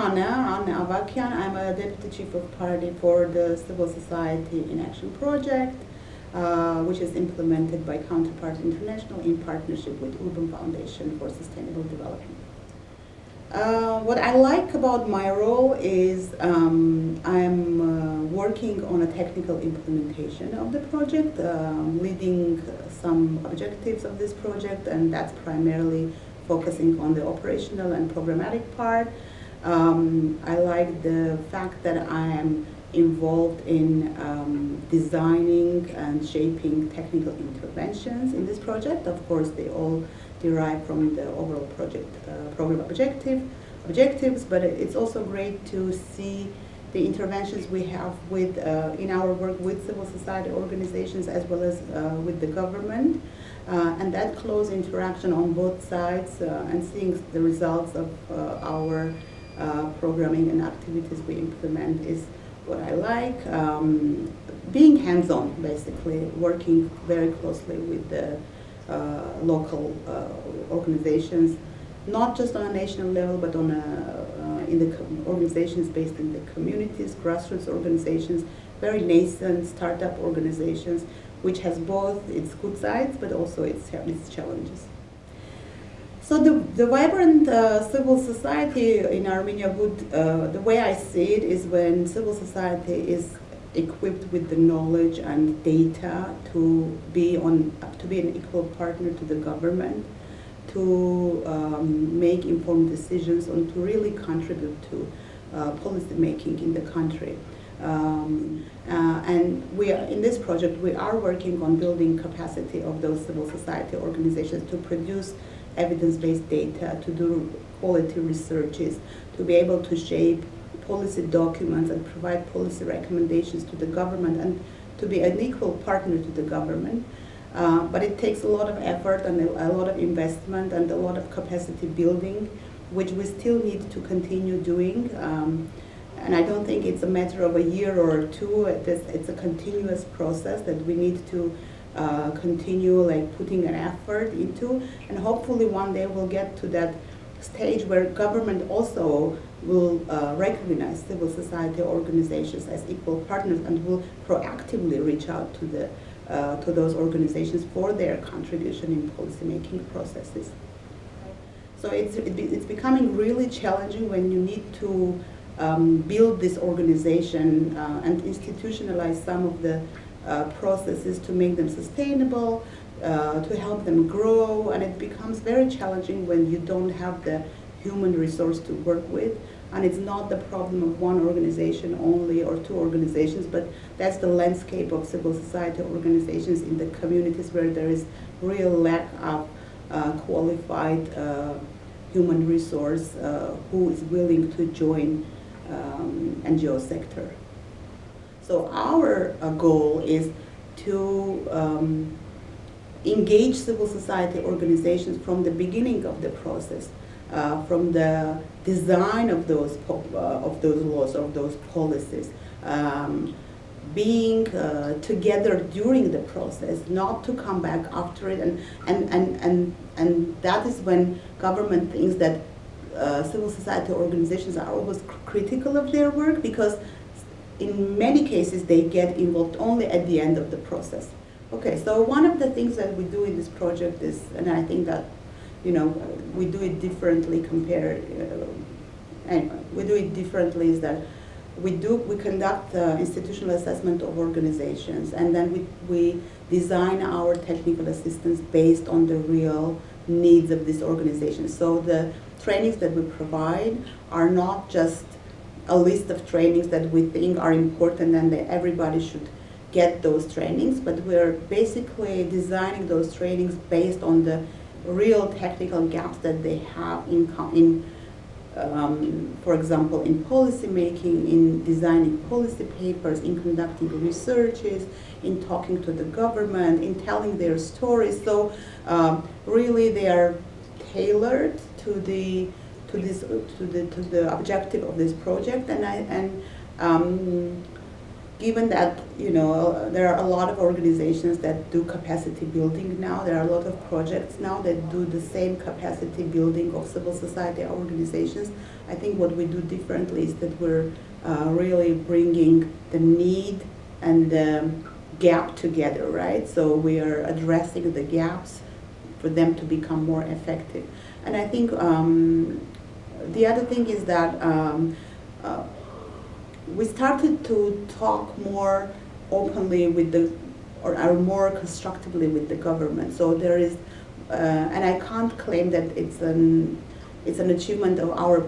Anna Avagyan. I'm a Deputy Chief of Party for the Civil Society in Action project, which is implemented by Counterpart International in partnership with Urban Foundation for Sustainable Development. What I like about my role is I'm working on a technical implementation of the project, leading some objectives of this project, and that's primarily focusing on the operational and programmatic part. I like the fact that I am involved in designing and shaping technical interventions in this project. Of course, they all derive from the overall project program objectives, but it's also great to see the interventions we have with in our work with civil society organizations as well as with the government, and that close interaction on both sides and seeing the results of our programming and activities we implement is what I like. Being hands-on, basically, working very closely with the local organizations, not just on a national level, but on in the organizations based in the communities, grassroots organizations, very nascent startup organizations, which has both its good sides but also its challenges. So the vibrant civil society in Armenia the way I see it is when civil society is equipped with the knowledge and data to be an equal partner to the government, to make informed decisions and to really contribute to policy making in the country. And in this project, we are working on building capacity of those civil society organizations to produce evidence-based data, to do quality researches, to be able to shape policy documents and provide policy recommendations to the government and to be an equal partner to the government. But it takes a lot of effort and a lot of investment and a lot of capacity building, which we still need to continue doing. And I don't think it's a matter of a year or two. It's a continuous process that we need to continue putting an effort into, and hopefully one day we'll get to that stage where government also will recognize civil society organizations as equal partners and will proactively reach out to those organizations for their contribution in policymaking processes. So it's becoming really challenging when you need to build this organization and institutionalize some of the processes to make them sustainable, to help them grow, and it becomes very challenging when you don't have the human resource to work with. And it's not the problem of one organization only or two organizations, but that's the landscape of civil society organizations in the communities where there is real lack of qualified human resource who is willing to join NGO sector. So our goal is to engage civil society organizations from the beginning of the process, from the design of those laws, of those policies, being together during the process, not to come back after it, and that is when government thinks that civil society organizations are always critical of their work, because in many cases they get involved only at the end of the process. Okay, so one of the things that we do in this project is, and I think that we do it differently we do it differently, is that we conduct institutional assessment of organizations, and then we design our technical assistance based on the real needs of this organization. So the trainings that we provide are not just a list of trainings that we think are important and that everybody should get those trainings, but we're basically designing those trainings based on the real technical gaps that they have for example, in policy making, in designing policy papers, in conducting researches, in talking to the government, in telling their stories. So really, they are tailored to the objective of this project, and given that, you know, there are a lot of organizations that do capacity building now, there are a lot of projects now that do the same capacity building of civil society organizations, I think what we do differently is that we're really bringing the need and the gap together, right? So we are addressing the gaps for them to become more effective. And I think the other thing is that we started to talk more openly with the, or more constructively with the government. So there is, and I can't claim that it's an achievement of our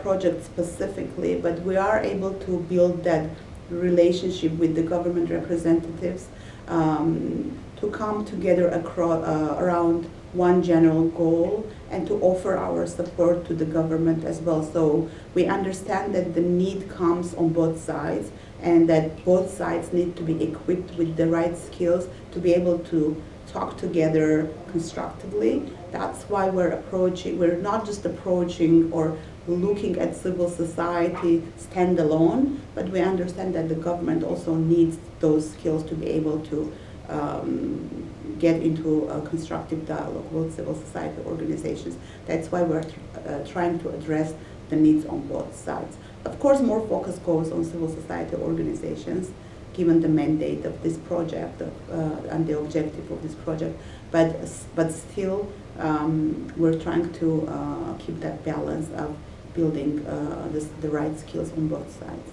project specifically, but we are able to build that relationship with the government representatives to come together across, around one general goal and to offer our support to the government as well. So we understand that the need comes on both sides and that both sides need to be equipped with the right skills to be able to talk together constructively. That's why we're not just approaching or looking at civil society standalone, but we understand that the government also needs those skills to be able to get into a constructive dialogue with civil society organizations. That's why we're trying to address the needs on both sides. Of course, more focus goes on civil society organizations, given the mandate of this project and the objective of this project. But still, we're trying to keep that balance of building the right skills on both sides.